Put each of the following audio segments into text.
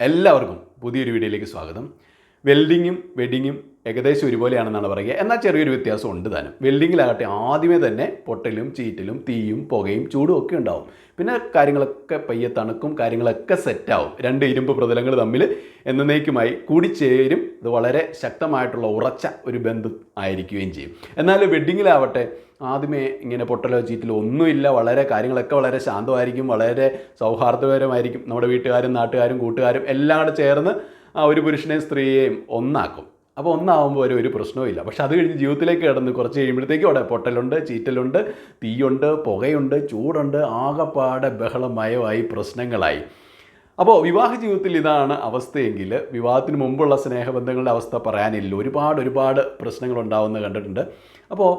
എല്ലാവർക്കും പുതിയൊരു വീഡിയോയിലേക്ക് സ്വാഗതം. വെൽഡിങ്ങും വെഡിങ്ങും ഏകദേശം ഒരുപോലെയാണെന്നാണ് പറയുക. എന്നാൽ ചെറിയൊരു വ്യത്യാസം ഉണ്ട് താനും. വെൽഡിങ്ങിലാകട്ടെ ആദ്യമേ തന്നെ പൊട്ടലും ചീറ്റലും തീയും പുകയും ചൂടും ഒക്കെ ഉണ്ടാവും. പിന്നെ കാര്യങ്ങളൊക്കെ പയ്യെ തണുക്കും, കാര്യങ്ങളൊക്കെ സെറ്റാവും. രണ്ട് ഇരുമ്പ് പ്രതലങ്ങൾ തമ്മിൽ എന്നേക്കുമായി കൂടിച്ചേരും. ഇത് വളരെ ശക്തമായിട്ടുള്ള ഉറച്ച ഒരു ബന്ധം ആയിരിക്കുകയും ചെയ്യും. എന്നാൽ വെഡ്ഡിങ്ങിലാവട്ടെ ആദ്യമേ ഇങ്ങനെ പൊട്ടലോ ചീറ്റലോ ഒന്നുമില്ല. കാര്യങ്ങളൊക്കെ വളരെ ശാന്തമായിരിക്കും, വളരെ സൗഹാർദ്ദപരമായിരിക്കും. നമ്മുടെ വീട്ടുകാരും നാട്ടുകാരും കൂട്ടുകാരും എല്ലാം കൂടെ ചേർന്ന് ഒരു പുരുഷനെയും സ്ത്രീയെയും ഒന്നാക്കും. അപ്പോൾ ഒന്നാവുമ്പോൾ ഒരു പ്രശ്നവുമില്ല. പക്ഷെ അത് കഴിഞ്ഞ് ജീവിതത്തിലേക്ക് കിടന്ന് കുറച്ച് കഴിയുമ്പോഴത്തേക്കും അവിടെ പൊട്ടലുണ്ട്, ചീറ്റലുണ്ട്, തീയുണ്ട്, പുകയുണ്ട്, ചൂടുണ്ട്, ആകെപ്പാടെ ബഹളമയമായി പ്രശ്നങ്ങളായി. അപ്പോൾ വിവാഹ ജീവിതത്തിൽ ഇതാണ് അവസ്ഥയെങ്കിൽ വിവാഹത്തിന് മുമ്പുള്ള സ്നേഹബന്ധങ്ങളുടെ അവസ്ഥ പറയാനില്ല. ഒരുപാട് പ്രശ്നങ്ങൾ ഉണ്ടാവുന്നത് കണ്ടിട്ടുണ്ട്. അപ്പോൾ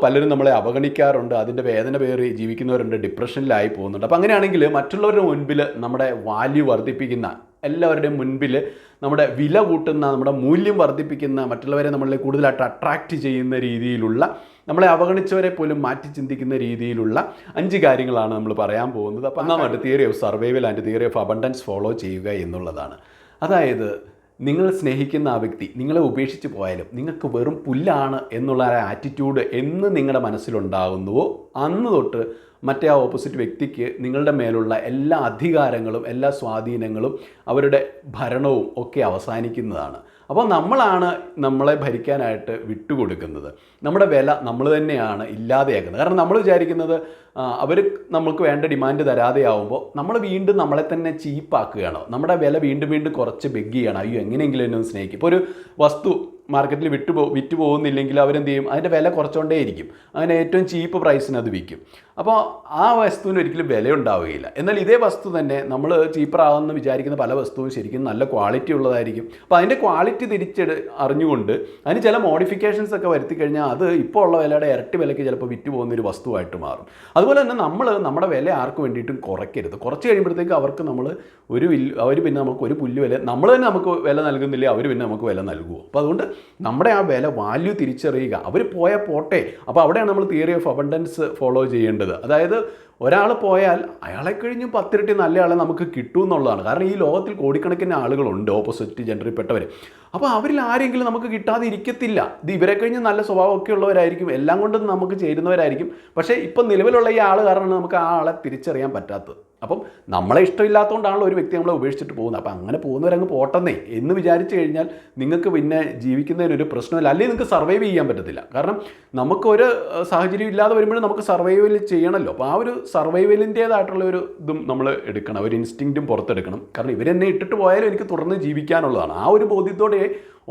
പലരും നമ്മളെ അവഗണിക്കാറുണ്ട്, അതിൻ്റെ വേദന പേറി ജീവിക്കുന്നവരുണ്ട്, ഡിപ്രഷനിലായി പോകുന്നുണ്ട്. അപ്പോൾ അങ്ങനെയാണെങ്കിൽ മറ്റുള്ളവരുടെ മുൻപിൽ നമ്മുടെ വാല്യൂ വർദ്ധിപ്പിക്കുന്ന, എല്ലാവരുടെയും മുൻപിൽ നമ്മുടെ വില കൂട്ടുന്ന, നമ്മുടെ മൂല്യം വർദ്ധിപ്പിക്കുന്ന, മറ്റുള്ളവരെ നമ്മളെ കൂടുതലായിട്ട് അട്രാക്റ്റ് ചെയ്യുന്ന രീതിയിലുള്ള, നമ്മളെ അവഗണിച്ചവരെ പോലും മാറ്റി ചിന്തിക്കുന്ന രീതിയിലുള്ള 5 കാര്യങ്ങളാണ് നമ്മൾ പറയാൻ പോകുന്നത്. അപ്പോൾ ഒന്നാമത് theory of survival and theory of abundance follow ചെയ്യുക എന്നുള്ളതാണ്. അതായത് നിങ്ങൾ സ്നേഹിക്കുന്ന ആ വ്യക്തി നിങ്ങളെ ഉപേക്ഷിച്ച് പോയാലും നിങ്ങൾക്ക് വെറും പുല്ലാണ് എന്നുള്ള ആ ആറ്റിറ്റ്യൂഡ് എന്ന് നിങ്ങളുടെ മനസ്സിലുണ്ടാകുന്നുവോ അന്ന് തൊട്ട് മറ്റേ ആ ഓപ്പോസിറ്റ് വ്യക്തിക്ക് നിങ്ങളുടെ മേലുള്ള എല്ലാ അധികാരങ്ങളും എല്ലാ സ്വാധീനങ്ങളും അവരുടെ ഭരണവും ഒക്കെ അവസാനിക്കുന്നതാണ്. അപ്പോൾ നമ്മളാണ് നമ്മളെ ഭരിക്കാനായിട്ട് വിട്ടുകൊടുക്കുന്നത്. നമ്മുടെ വില നമ്മൾ തന്നെയാണ് ഇല്ലാതെയാക്കുന്നത്. കാരണം നമ്മൾ വിചാരിക്കുന്നത് അവർ നമുക്ക് വേണ്ട ഡിമാൻഡ് തരാതെയാവുമ്പോൾ നമ്മൾ വീണ്ടും നമ്മളെ തന്നെ ചീപ്പാക്കുകയാണ്. നമ്മുടെ വില വീണ്ടും കുറച്ച് ബെഗ് ചെയ്യണം. അയ്യോ എങ്ങനെയെങ്കിലും എന്നെ ഒന്ന് സ്നേഹിക്കും. ഇപ്പോൾ ഒരു വസ്തു മാർക്കറ്റിൽ വിറ്റ് പോകുന്നില്ലെങ്കിൽ അവരെന്ത് ചെയ്യും? അതിൻ്റെ വില കുറച്ചുകൊണ്ടേയിരിക്കും. അങ്ങനെ ഏറ്റവും ചീപ്പ് പ്രൈസിന് അത് വിൽക്കും. അപ്പോൾ ആ വസ്തുവിന് ഒരിക്കലും വില ഉണ്ടാവുകയില്ല. എന്നാൽ ഇതേ വസ്തു തന്നെ നമ്മൾ ചീപ്പറാകുമെന്ന് വിചാരിക്കുന്ന പല വസ്തുവും ശരിക്കും നല്ല ക്വാളിറ്റി ഉള്ളതായിരിക്കും. അപ്പോൾ അതിൻ്റെ ക്വാളിറ്റി അറിഞ്ഞുകൊണ്ട് അതിന് ചില മോഡിഫിക്കേഷൻസ് ഒക്കെ വരുത്തി കഴിഞ്ഞാൽ അത് ഇപ്പോൾ ഉള്ള വിലയുടെ ഇരട്ടി വിലയ്ക്ക് ചിലപ്പോൾ വിറ്റ് പോകുന്നൊരു വസ്തുവായിട്ട് മാറും. അതുപോലെ തന്നെ നമ്മൾ നമ്മുടെ വില ആർക്ക് വേണ്ടിയിട്ടും കുറയ്ക്കരുത്. കുറച്ച് കഴിയുമ്പോഴത്തേക്ക് അവർക്ക് അവർ പിന്നെ നമുക്ക് ഒരു പുല്ല് വില, നമ്മൾ തന്നെ നമുക്ക് വില നൽകുന്നില്ലേ, അവർ പിന്നെ നമുക്ക് വില നൽകുമോ? അപ്പോൾ അതുകൊണ്ട് നമ്മുടെ ആ വില വാല്യൂ തിരിച്ചറിയുക. അവർ പോയാൽ പോട്ടെ. അപ്പോൾ അവിടെയാണ് നമ്മൾ തിയറി ഓഫ് അബണ്ടൻസ് ഫോളോ ചെയ്യേണ്ടത്. അതായത് ഒരാൾ പോയാൽ അയാളെ കഴിഞ്ഞും 10 ഇരട്ടി നല്ല ആളെ നമുക്ക് കിട്ടും എന്നുള്ളതാണ്. കാരണം ഈ ലോകത്തിൽ കോടിക്കണക്കിന് ആളുകളുണ്ട് ഓപ്പോസിറ്റ് ജെൻഡറിൽപ്പെട്ടവർ. അപ്പോൾ അവരിൽ ആരെങ്കിലും നമുക്ക് കിട്ടാതെ ഇരിക്കത്തില്ല. ഇത് ഇവരെ കഴിഞ്ഞ് നല്ല സ്വഭാവമൊക്കെ ഉള്ളവരായിരിക്കും, എല്ലാം കൊണ്ടും നമുക്ക് ചേരുന്നവരായിരിക്കും. പക്ഷേ ഇപ്പം നിലവിലുള്ള ഈ ആൾ കാരണമാണ് നമുക്ക് ആ ആളെ തിരിച്ചറിയാൻ പറ്റാത്തത്. അപ്പം നമ്മളെ ഇഷ്ടമില്ലാത്തതുകൊണ്ടാണല്ലോ ഒരു വ്യക്തി നമ്മളെ ഉപേക്ഷിച്ചിട്ട് പോകുന്നത്. അപ്പം അങ്ങനെ പോകുന്നവരങ്ങ് പോട്ടെന്നേ എന്ന് വിചാരിച്ചു കഴിഞ്ഞാൽ നിങ്ങൾക്ക് പിന്നെ ജീവിക്കുന്നതിനൊരു പ്രശ്നമില്ല. അല്ലെങ്കിൽ നിങ്ങൾക്ക് സർവൈവ് ചെയ്യാൻ പറ്റത്തില്ല. കാരണം നമുക്കൊരു സാഹചര്യം ഇല്ലാതെ വരുമ്പോഴും നമുക്ക് സർവൈവൽ ചെയ്യണമല്ലോ. അപ്പോൾ ആ ഒരു സർവൈവലിൻ്റേതായിട്ടുള്ള ഒരു ഇതും നമ്മൾ എടുക്കണം, ഒരു ഇൻസ്റ്റിങ്ക്റ്റും പുറത്തെടുക്കണം. കാരണം ഇവരെന്നെ ഇട്ടിട്ട് പോയാലും എനിക്ക് തുടർന്ന് ജീവിക്കാനുള്ളതാണ്. ആ ഒരു ബോധ്യത്തോടെ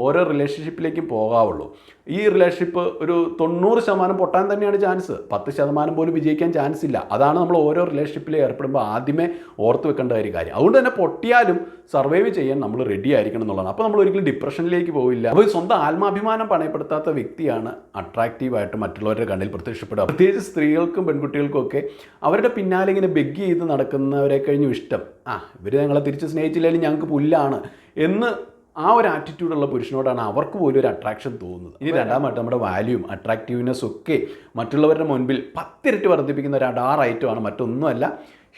ഓരോ റിലേഷൻഷിപ്പിലേക്കും പോകാവുള്ളൂ. ഈ റിലേഷൻഷിപ്പ് ഒരു 90% പൊട്ടാൻ തന്നെയാണ് ചാൻസ്. 10% പോലും വിജയിക്കാൻ ചാൻസ് ഇല്ല. അതാണ് നമ്മൾ ഓരോ റിലേഷൻഷിപ്പിൽ ഏർപ്പെടുമ്പോൾ ആദ്യമേ ഓർത്ത് വെക്കേണ്ട ഒരു കാര്യം. അതുകൊണ്ട് തന്നെ പൊട്ടിയാലും സർവൈവ് ചെയ്യാൻ നമ്മൾ റെഡി ആയിരിക്കണം എന്നുള്ളതാണ്. അപ്പോൾ നമ്മൾ ഒരിക്കലും ഡിപ്രഷനിലേക്ക് പോവില്ല. അപ്പോൾ സ്വന്തം ആത്മാഭിമാനം പണയപ്പെടുത്താത്ത വ്യക്തിയാണ് അട്രാക്റ്റീവായിട്ട് മറ്റുള്ളവരുടെ കണ്ണിൽ പ്രത്യക്ഷപ്പെടുക. പ്രത്യേകിച്ച് സ്ത്രീകൾക്കും പെൺകുട്ടികൾക്കും ഒക്കെ അവരുടെ പിന്നാലെ ഇങ്ങനെ ബെഗ് ചെയ്ത് നടക്കുന്നവരെ കഴിഞ്ഞും ഇഷ്ടം ഇവർ ഞങ്ങളെ തിരിച്ച് സ്നേഹിച്ചില്ലെങ്കിലും ഞങ്ങൾക്ക് പുല്ലാണ് എന്ന് ആ ഒരു ആറ്റിറ്റ്യൂഡുള്ള പുരുഷനോടാണ് അവർക്ക് പോലും ഒരു അട്രാക്ഷൻ തോന്നുന്നത്. ഇനി രണ്ടാമത്തെ നമ്മുടെ വാല്യൂവും അട്രാക്റ്റീവ്നെസ്സും ഒക്കെ മറ്റുള്ളവരുടെ മുൻപിൽ 10 ഇരട്ടി വർദ്ധിപ്പിക്കുന്ന ഒരു അഡാർ ഐറ്റമാണ് മറ്റൊന്നുമല്ല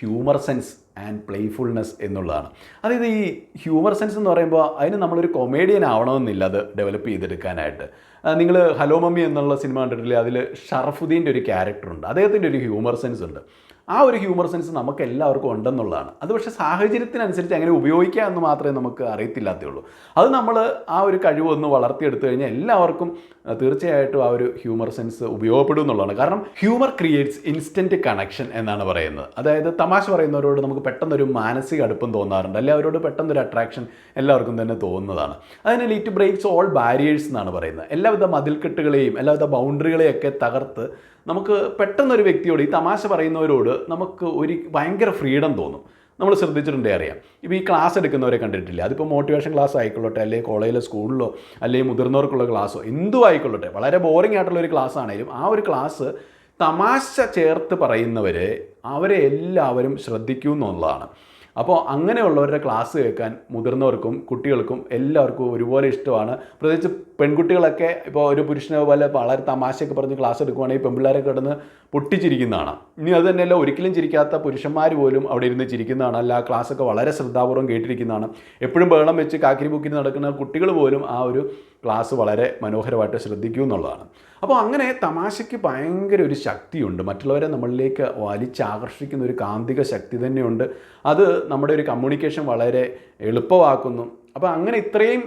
ഹ്യൂമർ സെൻസ് ആൻഡ് പ്ലേഫുൾനെസ് എന്നുള്ളതാണ്. അതായത് ഈ ഹ്യൂമർ സെൻസ് എന്ന് പറയുമ്പോൾ അതിന് നമ്മളൊരു കൊമേഡിയൻ ആവണമെന്നില്ല അത് ഡെവലപ്പ് ചെയ്തെടുക്കാനായിട്ട്. നിങ്ങൾ ഹലോ മമ്മി എന്നുള്ള സിനിമ കണ്ടിട്ടില്ലേ? അതിൽ ഷറഫുദ്ദീൻ്റെ ഒരു ക്യാരക്ടറുണ്ട്. അദ്ദേഹത്തിൻ്റെ ഒരു ഹ്യൂമർ സെൻസ് ഉണ്ട്. ആ ഒരു ഹ്യൂമർ സെൻസ് നമുക്ക് എല്ലാവർക്കും ഉണ്ടെന്നുള്ളതാണ്. അത് പക്ഷേ സാഹചര്യത്തിനനുസരിച്ച് അങ്ങനെ ഉപയോഗിക്കുക എന്ന് മാത്രമേ നമുക്ക് അറിയത്തില്ലാത്തേ ഉള്ളൂ. അത് നമ്മൾ ആ ഒരു കഴിവൊന്ന് വളർത്തിയെടുത്തു കഴിഞ്ഞാൽ എല്ലാവർക്കും തീർച്ചയായിട്ടും ആ ഒരു ഹ്യൂമർ സെൻസ് ഉപയോഗപ്പെടും എന്നുള്ളതാണ്. കാരണം ഹ്യൂമർ ക്രിയേറ്റ്സ് ഇൻസ്റ്റൻറ്റ് കണക്ഷൻ എന്നാണ് പറയുന്നത്. അതായത് തമാശ പറയുന്നവരോട് നമുക്ക് പെട്ടെന്നൊരു മാനസിക അടുപ്പം തോന്നാറുണ്ട്, അല്ലെങ്കിൽ അവരോട് പെട്ടെന്നൊരു അട്രാക്ഷൻ എല്ലാവർക്കും തന്നെ തോന്നുന്നതാണ്. അതിന് ഇറ്റ് ബ്രേക്സ് ഓൾ ബാരിയേഴ്സ് എന്നാണ് പറയുന്നത്. എല്ലാവിധ മതിൽക്കെട്ടുകളെയും എല്ലാവിധ ബൗണ്ടറികളെയൊക്കെ തകർത്ത് നമുക്ക് പെട്ടെന്നൊരു വ്യക്തിയോട്, ഈ തമാശ പറയുന്നവരോട് നമുക്ക് ഭയങ്കര ഫ്രീഡം തോന്നും. നമ്മൾ ശ്രദ്ധിച്ചിട്ടുണ്ടേ അറിയാം. ഇപ്പോൾ ഈ ക്ലാസ് എടുക്കുന്നവരെ കണ്ടിട്ടില്ല. അതിപ്പോൾ മോട്ടിവേഷൻ ക്ലാസ് ആയിക്കൊള്ളട്ടെ, അല്ലെങ്കിൽ കോളേജിലോ സ്കൂളിലോ അല്ലെങ്കിൽ മുതിർന്നവർക്കുള്ള ക്ലാസ്സോ എന്തും ആയിക്കൊള്ളട്ടെ, വളരെ ബോറിംഗ് ആയിട്ടുള്ളൊരു ക്ലാസ് ആണെങ്കിലും ആ ഒരു ക്ലാസ് തമാശ ചേർത്ത് പറയുന്നവരെ അവരെ എല്ലാവരും ശ്രദ്ധിക്കും എന്നുള്ളതാണ്. അപ്പോൾ അങ്ങനെയുള്ളവരുടെ ക്ലാസ് കേൾക്കാൻ മുതിർന്നവർക്കും കുട്ടികൾക്കും എല്ലാവർക്കും ഒരുപോലെ ഇഷ്ടമാണ്. പ്രത്യേകിച്ച് പെൺകുട്ടികളൊക്കെ ഇപ്പോൾ ഒരു പുരുഷനെ പോലെ വളരെ തമാശയൊക്കെ പറഞ്ഞ് ക്ലാസ് എടുക്കുവാണെങ്കിൽ പെൺപിള്ളേരെ കിടന്ന് പൊട്ടിച്ചിരിക്കുന്നതാണ്. ഇനി അത് തന്നെയല്ല, ഒരിക്കലും ചിരിക്കാത്ത പുരുഷന്മാർ പോലും അവിടെ ഇരുന്ന് ചിരിക്കുന്നതാണ്. അല്ല, ക്ലാസ്സൊക്കെ വളരെ ശ്രദ്ധാപൂർവ്വം കേട്ടിരിക്കുന്നതാണ്. എപ്പോഴും ബഹളം വെച്ച് കാക്കിരി പൂക്കിരി നടക്കുന്ന കുട്ടികൾ പോലും ആ ഒരു ക്ലാസ് വളരെ മനോഹരമായിട്ട് ശ്രദ്ധിക്കൂ എന്നുള്ളതാണ്. അപ്പോൾ അങ്ങനെ തമാശയ്ക്ക് ഭയങ്കര ഒരു ശക്തിയുണ്ട്, മറ്റുള്ളവരെ നമ്മളിലേക്ക് വലിച്ചാകർഷിക്കുന്ന ഒരു കാന്തിക ശക്തി തന്നെയുണ്ട്. അത് നമ്മുടെ ഒരു കമ്മ്യൂണിക്കേഷൻ വളരെ എളുപ്പമാക്കുന്നു. അപ്പോൾ അങ്ങനെ ഇത്രയും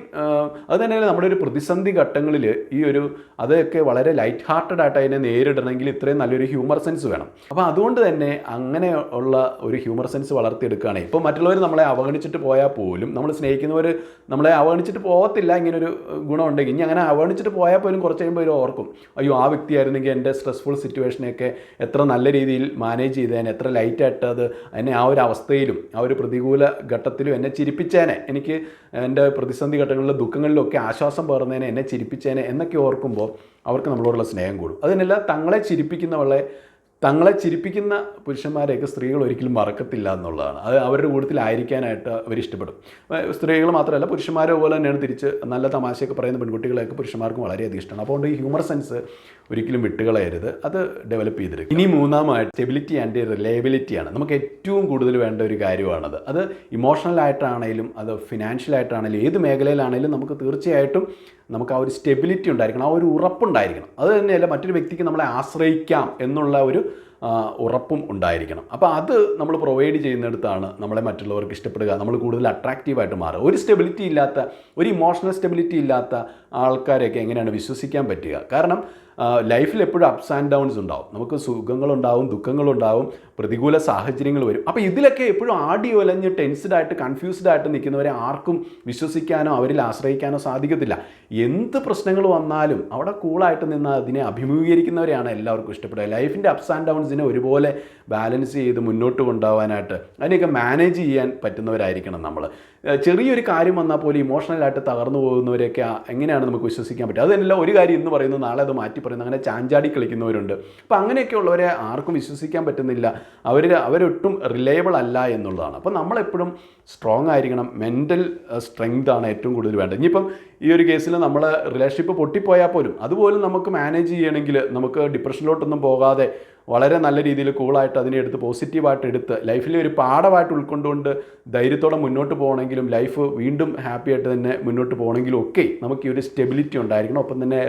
അത് തന്നെയല്ല, നമ്മുടെ ഒരു പ്രതിസന്ധി ഘട്ടങ്ങളിൽ ഈ ഒരു അതൊക്കെ വളരെ ലൈറ്റ് ഹാർട്ടഡ് ആയിട്ട് അതിനെ നേരിടണമെങ്കിൽ ഇത്രയും നല്ലൊരു ഹ്യൂമർ സെൻസ് വേണം. അപ്പോൾ അതുകൊണ്ട് തന്നെ അങ്ങനെ ഉള്ള ഒരു ഹ്യൂമർ സെൻസ് വളർത്തിയെടുക്കുകയാണ്. ഇപ്പോൾ മറ്റുള്ളവർ നമ്മളെ അവഗണിച്ചിട്ട് പോയാൽ പോലും, നമ്മൾ സ്നേഹിക്കുന്നവർ നമ്മളെ അവഗണിച്ചിട്ട് പോകത്തില്ല, ഇങ്ങനൊരു ഗുണമുണ്ടെങ്കിൽ. ഇനി അങ്ങനെ അവഗണിച്ചിട്ട് പോയാൽ പോലും കുറച്ച് കഴിയുമ്പോൾ ഒരു ഓർക്കും, അയ്യോ ആ വ്യക്തിയായിരുന്നെങ്കിൽ എൻ്റെ സ്ട്രെസ്ഫുൾ സിറ്റുവേഷനെയൊക്കെ എത്ര നല്ല രീതിയിൽ മാനേജ് ചെയ്തേനെ, എത്ര ലൈറ്റായിട്ട് അത് എന്നെ ആ ഒരു അവസ്ഥയിലും ആ ഒരു പ്രതികൂല ഘട്ടത്തിലും എന്നെ ചിരിപ്പിച്ചേനെ, എനിക്ക് എൻ്റെ പ്രതിസന്ധി ഘട്ടങ്ങളിലും ദുഃഖങ്ങളിലൊക്കെ ആശ്വാസം പകർന്നേനെ, എന്നെ ചിരിപ്പിച്ചേനെ എന്നൊക്കെ ഓർക്കുമ്പോൾ അവർക്ക് നമ്മളോടുള്ള സ്നേഹം കൂടും. അതിനല്ല, തങ്ങളെ ചിരിപ്പിക്കുന്ന പുരുഷന്മാരെയൊക്കെ സ്ത്രീകൾ ഒരിക്കലും മറക്കത്തില്ല എന്നുള്ളതാണ്. അത് അവരുടെ കൂട്ടത്തിലായിരിക്കാനായിട്ട് അവരിഷ്ടപ്പെടും. സ്ത്രീകൾ മാത്രമല്ല, പുരുഷന്മാരെ പോലെ തന്നെയാണ് തിരിച്ച് നല്ല തമാശയൊക്കെ പറയുന്ന പെൺകുട്ടികളെയൊക്കെ പുരുഷന്മാർക്കും വളരെയധികം ഇഷ്ടമാണ്. അപ്പോൾ ഈ ഹ്യൂമർ സെൻസ് ഒരിക്കലും വിട്ടുകളയരുത്, അത് ഡെവലപ്പ് ചെയ്തെടുക്കുക. ഇനി മൂന്നാമായിട്ട് സ്റ്റെബിലിറ്റി ആൻഡ് റിലയബിലിറ്റിയാണ്. നമുക്ക് ഏറ്റവും കൂടുതൽ വേണ്ട ഒരു കാര്യമാണത്. അത് ഇമോഷണലായിട്ടാണെങ്കിലും അത് ഫിനാൻഷ്യലായിട്ടാണെങ്കിലും ഏത് മേഖലയിലാണെങ്കിലും നമുക്ക് തീർച്ചയായിട്ടും നമുക്ക് ആ ഒരു സ്റ്റെബിലിറ്റി ഉണ്ടായിരിക്കണം, ആ ഒരു ഉറപ്പുണ്ടായിരിക്കണം. അത് തന്നെയല്ല, മറ്റൊരു വ്യക്തിക്ക് നമ്മളെ ആശ്രയിക്കാം എന്നുള്ള ഒരു ഉറപ്പും ഉണ്ടായിരിക്കണം. അപ്പോൾ അത് നമ്മൾ പ്രൊവൈഡ് ചെയ്യുന്നിടത്താണ് നമ്മളെ മറ്റുള്ളവർക്ക് ഇഷ്ടപ്പെടുക, നമ്മൾ കൂടുതൽ അട്രാക്റ്റീവായിട്ട് മാറുക. ഒരു സ്റ്റെബിലിറ്റി ഇല്ലാത്ത, ഒരു ഇമോഷണൽ സ്റ്റെബിലിറ്റി ഇല്ലാത്ത ആൾക്കാരെയൊക്കെ എങ്ങനെയാണ് വിശ്വസിക്കാൻ പറ്റുക? കാരണം ലൈഫിൽ എപ്പോഴും അപ്സ് ആൻഡ് ഡൗൺസ് ഉണ്ടാവും. നമുക്ക് സുഖങ്ങളുണ്ടാവും, ദുഃഖങ്ങളുണ്ടാവും, പ്രതികൂല സാഹചര്യങ്ങൾ വരും. അപ്പോൾ ഇതിലൊക്കെ എപ്പോഴും ആടി ഒലഞ്ഞ് ടെൻസ്ഡായിട്ട് കൺഫ്യൂസ്ഡ് ആയിട്ട് നിൽക്കുന്നവരെ ആർക്കും വിശ്വസിക്കാനോ അവരിൽ ആശ്രയിക്കാനോ സാധിക്കത്തില്ല. എന്ത് പ്രശ്നങ്ങൾ വന്നാലും അവിടെ കൂളായിട്ട് നിന്ന് അതിനെ അഭിമുഖീകരിക്കുന്നവരെയാണ് എല്ലാവർക്കും ഇഷ്ടപ്പെടുക. ലൈഫിൻ്റെ അപ്സ് ആൻഡ് ഡൗൺസിനെ ഒരുപോലെ ബാലൻസ് ചെയ്ത് മുന്നോട്ട് കൊണ്ടുപോകാനായിട്ട് അതിനെയൊക്കെ മാനേജ് ചെയ്യാൻ പറ്റുന്നവരായിരിക്കണം നമ്മൾ. ചെറിയൊരു കാര്യം വന്നാൽ പോലും ഇമോഷണലായിട്ട് തകർന്നു പോകുന്നവരെയൊക്കെ എങ്ങനെയാണ് നമുക്ക് വിശ്വസിക്കാൻ പറ്റുക? അത് തന്നെയല്ല, ഒരു കാര്യം ഇന്ന് പറയുന്നത് നാളെ അത് മാറ്റി പറയുന്നത്, അങ്ങനെ ചാഞ്ചാടി കളിക്കുന്നവരുണ്ട്. അപ്പോൾ അങ്ങനെയൊക്കെ ഉള്ളവരെ ആർക്കും വിശ്വസിക്കാൻ പറ്റുന്നില്ല, അവരൊട്ടും റിലയബിൾ അല്ല എന്നുള്ളതാണ്. അപ്പോൾ നമ്മളെപ്പോഴും സ്ട്രോങ് ആയിരിക്കണം. മെൻ്റൽ സ്ട്രെങ്ത് ആണ് ഏറ്റവും കൂടുതൽ വേണ്ടത്. ഇനിയിപ്പം ഈ ഒരു കേസിൽ നമ്മൾ റിലേഷൻഷിപ്പ് പൊട്ടിപ്പോയാൽ പോലും അതുപോലും നമുക്ക് മാനേജ് ചെയ്യണമെങ്കിൽ നമുക്ക് ഡിപ്രഷനിലോട്ടൊന്നും പോകാതെ വളരെ നല്ല രീതിയിൽ കൂളായിട്ട് അതിനെ എടുത്ത് പോസിറ്റീവായിട്ട് എടുത്ത് ലൈഫിലെ ഒരു പാഠമായിട്ട് ഉൾക്കൊണ്ടുകൊണ്ട് ധൈര്യത്തോടെ മുന്നോട്ട് പോകണമെങ്കിലും ലൈഫ് വീണ്ടും ഹാപ്പി ആയിട്ട് തന്നെ മുന്നോട്ട് പോകണമെങ്കിലും ഒക്കെ നമുക്ക് ഈ ഒരു സ്റ്റെബിലിറ്റി ഉണ്ടായിരിക്കണം. ഒപ്പം തന്നെ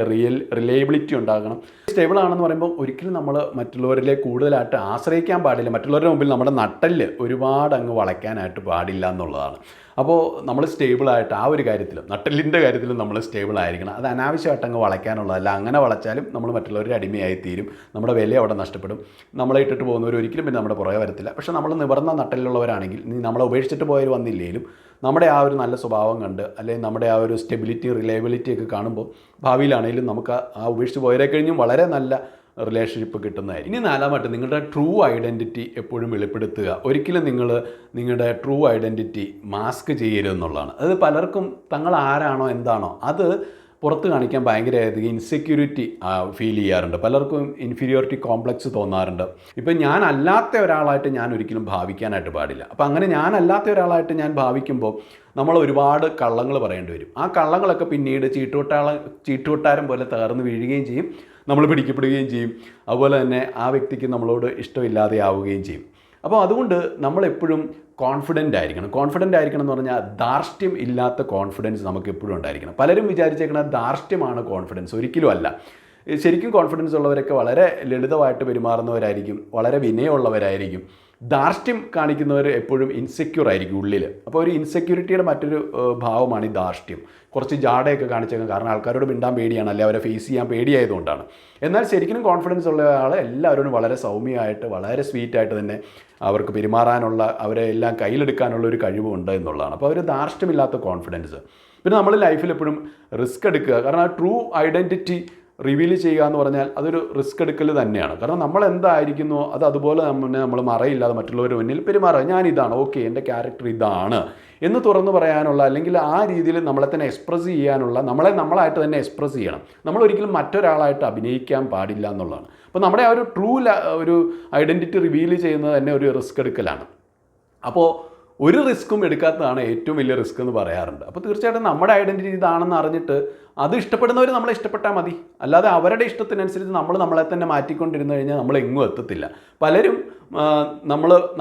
റിലയബിലിറ്റി ഉണ്ടാകണം. സ്റ്റേബിൾ ആണെന്ന് പറയുമ്പോൾ ഒരിക്കലും നമ്മൾ മറ്റുള്ളവരിലെ കൂടുതലായിട്ട് ആശ്രയിക്കാൻ പാടില്ല. മറ്റുള്ളവരുടെ മുമ്പിൽ നമ്മുടെ നട്ടല് ഒരുപാട് അങ്ങ് വളയ്ക്കാനായിട്ട് പാടില്ല എന്നുള്ളതാണ്. അപ്പോൾ നമ്മൾ സ്റ്റേബിളായിട്ട് ആ ഒരു കാര്യത്തിലും നട്ടലിൻ്റെ കാര്യത്തിലും നമ്മൾ സ്റ്റേബിൾ ആയിരിക്കണം. അത് അനാവശ്യമായിട്ട് അങ്ങ് വളയ്ക്കാനുള്ളതല്ല. അങ്ങനെ വളച്ചാലും നമ്മൾ മറ്റുള്ളവരുടെ അടിമയായി തീരും, നമ്മുടെ വില അവിടെ നഷ്ടപ്പെടും. നമ്മളെ ഇട്ടിട്ട് പോകുന്നവർ ഒരിക്കലും പിന്നെ നമ്മുടെ പുറകെ വരത്തില്ല. പക്ഷേ നമ്മൾ നിവർന്ന നട്ടലിലുള്ളവരാണെങ്കിൽ, നമ്മളെ ഉപേക്ഷിച്ചിട്ട് പോയവർ വന്നില്ലെങ്കിലും നമ്മുടെ ആ ഒരു നല്ല സ്വഭാവം കണ്ട്, അല്ലെങ്കിൽ നമ്മുടെ ആ ഒരു സ്റ്റെബിലിറ്റി റിലയബിലിറ്റി ഒക്കെ കാണുമ്പോൾ ഭാവിയിലാണെങ്കിലും നമുക്ക് ആ ഉപേക്ഷിച്ച് പോയവരെ കഴിഞ്ഞും വളരെ നല്ല റിലേഷൻഷിപ്പ് കിട്ടുന്നതായിരിക്കും. ഇനി നാലാമായിട്ട് നിങ്ങളുടെ ട്രൂ ഐഡൻറ്റിറ്റി എപ്പോഴും വെളിപ്പെടുത്തുക. ഒരിക്കലും നിങ്ങളുടെ ട്രൂ ഐഡൻറ്റിറ്റി മാസ്ക് ചെയ്യരുതെന്നുള്ളതാണ്. അത് പലർക്കും തങ്ങൾ ആരാണോ എന്താണോ അത് പുറത്ത് കാണിക്കാൻ ഭയങ്കരമായിട്ട് ഇൻസെക്യൂരിറ്റി ഫീൽ ചെയ്യാറുണ്ട്. പലർക്കും ഇൻഫീരിയോറിറ്റി കോംപ്ലക്സ് തോന്നാറുണ്ട്. ഇപ്പം ഞാനല്ലാത്ത ഒരാളായിട്ട് ഞാൻ ഒരിക്കലും ഭാവിക്കാനായിട്ട് പാടില്ല. അപ്പം അങ്ങനെ ഞാനല്ലാത്ത ഒരാളായിട്ട് ഞാൻ ഭാവിക്കുമ്പോൾ നമ്മൾ ഒരുപാട് കള്ളങ്ങൾ പറയേണ്ടി വരും. ആ കള്ളങ്ങളൊക്കെ പിന്നീട് ചീട്ടുകൊട്ടാരം പോലെ തകർന്ന് വീഴുകയും ചെയ്യും, നമ്മൾ പിടിക്കപ്പെടുകയും ചെയ്യും. അതുപോലെ തന്നെ ആ വ്യക്തിക്ക് നമ്മളോട് ഇഷ്ടമില്ലാതെ ആവുകയും ചെയ്യും. അപ്പോൾ അതുകൊണ്ട് നമ്മളെപ്പോഴും കോൺഫിഡൻ്റ് ആയിരിക്കണം എന്ന് പറഞ്ഞാൽ ധാർഷ്ട്യം ഇല്ലാത്ത കോൺഫിഡൻസ് നമുക്ക് എപ്പോഴും ഉണ്ടായിരിക്കണം. പലരും വിചാരിച്ചേക്കണ ധാർഷ്ട്യമാണ് കോൺഫിഡൻസ്. ഒരിക്കലും അല്ല. ശരിക്കും കോൺഫിഡൻസ് ഉള്ളവരൊക്കെ വളരെ ലളിതമായിട്ട് പെരുമാറുന്നവരായിരിക്കും, വളരെ വിനയമുള്ളവരായിരിക്കും. ധാർഷ്ട്യം കാണിക്കുന്നവർ എപ്പോഴും ഇൻസെക്യൂർ ആയിരിക്കും ഉള്ളിൽ. അപ്പോൾ ഒരു ഇൻസെക്യൂരിറ്റിയുടെ മറ്റൊരു ഭാവമാണ് ഈ ധാർഷ്ട്യം. കുറച്ച് ജാടയൊക്കെ കാണിച്ചേക്കാം, കാരണം ആൾക്കാരോട് മിണ്ടാൻ പേടിയാണ്, അല്ലെങ്കിൽ അവരെ ഫേസ് ചെയ്യാൻ പേടിയായതുകൊണ്ടാണ്. എന്നാൽ ശരിക്കും കോൺഫിഡൻസ് ഉള്ള ആൾ എല്ലാവരോടും വളരെ സൗമ്യമായിട്ട് വളരെ സ്വീറ്റായിട്ട് തന്നെ അവർക്ക് പെരുമാറാനുള്ള, അവരെ എല്ലാം കയ്യിലെടുക്കാനുള്ള ഒരു കഴിവുണ്ട് എന്നുള്ളതാണ്. അപ്പോൾ ഒരു ധാർഷ്ട്യമില്ലാത്ത കോൺഫിഡൻസ്. പിന്നെ നമ്മൾ ലൈഫിൽ എപ്പോഴും റിസ്ക് എടുക്കുക. കാരണം ആ ട്രൂ ഐഡൻറ്റിറ്റി റിവീൽ ചെയ്യുക എന്ന് പറഞ്ഞാൽ അതൊരു റിസ്ക് എടുക്കൽ തന്നെയാണ്. കാരണം നമ്മൾ എന്തായിരിക്കുന്നോ അത് അതുപോലെ നമ്മൾ മറയില്ലാതെ മറ്റുള്ളവരുടെ മുന്നിൽ പെരുമാറുക. ഞാനിതാണ്, ഓക്കെ, എൻ്റെ ക്യാരക്ടർ ഇതാണ് എന്ന് തുറന്നു പറയാനുള്ള, അല്ലെങ്കിൽ ആ രീതിയിൽ നമ്മളെ തന്നെ എക്സ്പ്രസ് ചെയ്യാനുള്ള, നമ്മളായിട്ട് തന്നെ എക്സ്പ്രസ് ചെയ്യണം. നമ്മളൊരിക്കലും മറ്റൊരാളായിട്ട് അഭിനയിക്കാൻ പാടില്ല എന്നുള്ളതാണ്. അപ്പോൾ നമ്മുടെ ആ ഒരു ഐഡൻറ്റിറ്റി റിവീൽ ചെയ്യുന്നത് തന്നെ ഒരു റിസ്ക് എടുക്കലാണ്. അപ്പോൾ ഒരു റിസ്ക്കും എടുക്കാത്തതാണ് ഏറ്റവും വലിയ റിസ്ക് എന്ന് പറയാറുണ്ട്. അപ്പോൾ തീർച്ചയായിട്ടും നമ്മുടെ ഐഡൻറ്റിറ്റി ഇതാണെന്ന് അറിഞ്ഞിട്ട് അത് ഇഷ്ടപ്പെടുന്നവർ നമ്മളെ ഇഷ്ടപ്പെട്ടാൽ മതി. അല്ലാതെ അവരുടെ ഇഷ്ടത്തിനനുസരിച്ച് നമ്മളെ തന്നെ മാറ്റിക്കൊണ്ടിരുന്നു കഴിഞ്ഞാൽ നമ്മൾ എങ്ങും എത്തത്തില്ല. പലരും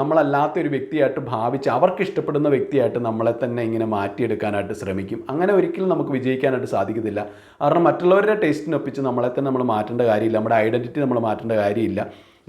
നമ്മളല്ലാത്ത ഒരു വ്യക്തിയായിട്ട് ഭാവിച്ച് അവർക്ക് ഇഷ്ടപ്പെടുന്ന വ്യക്തിയായിട്ട് നമ്മളെ തന്നെ ഇങ്ങനെ മാറ്റിയെടുക്കാനായിട്ട് ശ്രമിക്കും. അങ്ങനെ ഒരിക്കലും നമുക്ക് വിജയിക്കാനായിട്ട് സാധിക്കത്തില്ല. കാരണം മറ്റുള്ളവരുടെ ടേസ്റ്റിനൊപ്പിച്ച് നമ്മളെ തന്നെ നമ്മൾ മാറ്റേണ്ട കാര്യമില്ല. നമ്മുടെ ഐഡൻറ്റിറ്റി നമ്മൾ മാറ്റേണ്ട കാര്യമില്ല.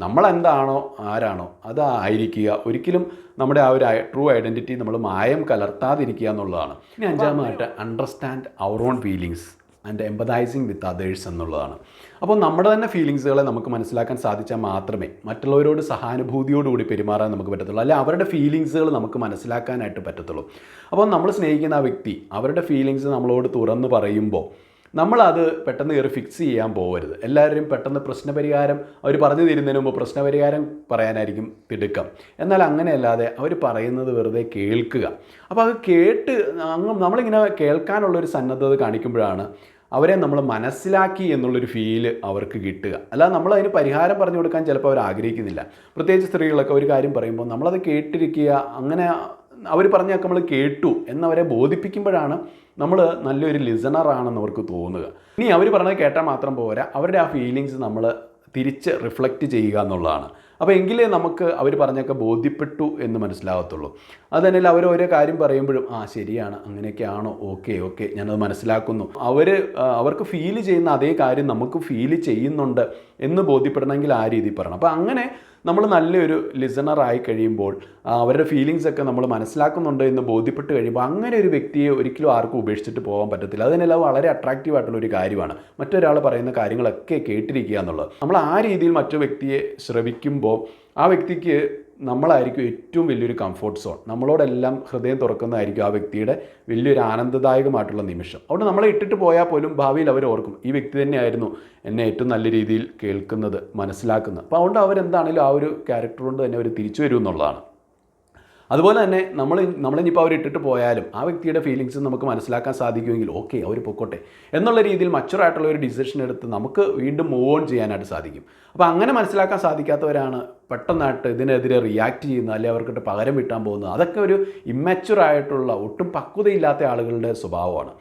നമ്മളെന്താണോ ആരാണോ അതായിരിക്കുക. ഒരിക്കലും നമ്മുടെ ആ ഒരു ട്രൂ ഐഡൻറ്റിറ്റി നമ്മൾ മായം കലർത്താതിരിക്കുക എന്നുള്ളതാണ്. ഇനി അഞ്ചാമതായിട്ട് understand our own feelings and empathising with others എന്നുള്ളതാണ്. അപ്പോൾ നമ്മുടെ തന്നെ ഫീലിങ്സുകളെ നമുക്ക് മനസ്സിലാക്കാൻ സാധിച്ചാൽ മാത്രമേ മറ്റുള്ളവരോട് സഹാനുഭൂതിയോടുകൂടി പെരുമാറാൻ നമുക്ക് പറ്റത്തുള്ളൂ. അല്ലെങ്കിൽ അവരുടെ ഫീലിങ്സുകൾ നമുക്ക് മനസ്സിലാക്കാനായിട്ട് പറ്റത്തുള്ളൂ. അപ്പോൾ നമ്മൾ സ്നേഹിക്കുന്ന ആ വ്യക്തി അവരുടെ ഫീലിങ്സ് നമ്മളോട് തുറന്ന് പറയുമ്പോൾ നമ്മളത് പെട്ടെന്ന് കയറി ഫിക്സ് ചെയ്യാൻ പോകരുത്. എല്ലാവരും പെട്ടെന്ന് പ്രശ്നപരിഹാരം അവർ പറഞ്ഞു തരുന്നതിന് മുമ്പ് പ്രശ്നപരിഹാരം പറയാനായിരിക്കും തിടുക്കം. എന്നാൽ അങ്ങനെയല്ലാതെ അവർ പറയുന്നത് വെറുതെ കേൾക്കുക. അപ്പോൾ അത് കേട്ട് നമ്മളിങ്ങനെ കേൾക്കാനുള്ളൊരു സന്നദ്ധത കാണിക്കുമ്പോഴാണ് അവരെ നമ്മൾ മനസ്സിലാക്കി എന്നുള്ളൊരു ഫീല് അവർക്ക് കിട്ടുക. അല്ലാതെ നമ്മളതിന് പരിഹാരം പറഞ്ഞു കൊടുക്കാൻ ചിലപ്പോൾ അവർ ആഗ്രഹിക്കുന്നില്ല. പ്രത്യേകിച്ച് സ്ത്രീകളൊക്കെ ഒരു കാര്യം പറയുമ്പോൾ നമ്മളത് കേട്ടിരിക്കുക, അങ്ങനെ അവർ പറഞ്ഞൊക്കെ നമ്മൾ കേട്ടു എന്നവരെ ബോധിപ്പിക്കുമ്പോഴാണ് നമ്മൾ നല്ലൊരു ലിസണറാണെന്ന് അവർക്ക് തോന്നുക. ഇനി അവർ പറഞ്ഞത് കേട്ടാൽ മാത്രം പോരാ, അവരുടെ ആ ഫീലിങ്സ് നമ്മൾ തിരിച്ച് റിഫ്ലക്റ്റ് ചെയ്യുക എന്നുള്ളതാണ്. അപ്പോൾ എങ്കിലേ നമുക്ക് അവർ പറഞ്ഞൊക്കെ ബോധ്യപ്പെട്ടു എന്ന് മനസ്സിലാകത്തുള്ളൂ. അത് തന്നെയല്ല അവർ ഓരോ കാര്യം പറയുമ്പോഴും ശരിയാണ്, അങ്ങനെയൊക്കെയാണോ, ഓക്കെ ഞാനത് മനസ്സിലാക്കുന്നു. അവർക്ക് ഫീൽ ചെയ്യുന്ന അതേ കാര്യം നമുക്ക് ഫീൽ ചെയ്യുന്നുണ്ട് എന്ന് ബോധ്യപ്പെടണമെങ്കിൽ ആ രീതിയിൽ പറയണം. അപ്പോൾ അങ്ങനെ നമ്മൾ നല്ലൊരു ലിസണറായി കഴിയുമ്പോൾ അവരുടെ ഫീലിങ്സൊക്കെ നമ്മൾ മനസ്സിലാക്കുന്നുണ്ട് എന്ന് ബോധ്യപ്പെട്ട് കഴിയുമ്പോൾ അങ്ങനെ ഒരു വ്യക്തിയെ ഒരിക്കലും ആർക്കും ഉപേക്ഷിച്ചിട്ട് പോകാൻ പറ്റത്തില്ല. അതിനെല്ലാം വളരെ അട്രാക്റ്റീവ് ആയിട്ടുള്ളൊരു കാര്യമാണ് മറ്റൊരാൾ പറയുന്ന കാര്യങ്ങളൊക്കെ കേട്ടിരിക്കുക എന്നുള്ളത്. നമ്മൾ ആ രീതിയിൽ മറ്റു വ്യക്തിയെ ശ്രവിക്കുമ്പോൾ ആ വ്യക്തിക്ക് നമ്മളായിരിക്കും ഏറ്റവും വലിയൊരു കംഫോർട്ട് സോൺ. നമ്മളോടെല്ലാം ഹൃദയം തുറക്കുന്നതായിരിക്കും ആ വ്യക്തിയുടെ വലിയൊരു ആനന്ദദായകമായിട്ടുള്ള നിമിഷം. അതുകൊണ്ട് നമ്മളെ ഇട്ടിട്ട് പോയാൽ പോലും ഭാവിയിൽ അവർ ഓർക്കും ഈ വ്യക്തി തന്നെയായിരുന്നു എന്നെ ഏറ്റവും നല്ല രീതിയിൽ കേൾക്കുന്നത്, മനസ്സിലാക്കുന്നത്. അപ്പോൾ അതുകൊണ്ട് അവരെന്താണെങ്കിലും ആ ഒരു ക്യാരക്ടർ കൊണ്ട് തന്നെ അവർ തിരിച്ചു വരും എന്നുള്ളതാണ്. അതുപോലെ തന്നെ നമ്മളിനിപ്പോൾ അവർ ഇട്ടിട്ട് പോയാലും ആ വ്യക്തിയുടെ ഫീലിങ്സ് നമുക്ക് മനസ്സിലാക്കാൻ സാധിക്കുമെങ്കിൽ ഓക്കെ അവർ പൊക്കോട്ടെ എന്നുള്ള രീതിയിൽ മച്ചുറായിട്ടുള്ള ഒരു ഡിസിഷൻ എടുത്ത് നമുക്ക് വീണ്ടും മൂവ് ഓൺ ചെയ്യാനായിട്ട് സാധിക്കും. അപ്പോൾ അങ്ങനെ മനസ്സിലാക്കാൻ സാധിക്കാത്തവരാണ് പെട്ടെന്നായിട്ട് ഇതിനെതിരെ റിയാക്ട് ചെയ്യുന്നത്, അല്ലെങ്കിൽ അവർക്കിട്ട് പകരം വിട്ടാൻ പോകുന്നത്. അതൊക്കെ ഒരു ഇമ്മച്ചുറായിട്ടുള്ള ഒട്ടും പക്വതയില്ലാത്ത ആളുകളുടെ സ്വഭാവമാണ്.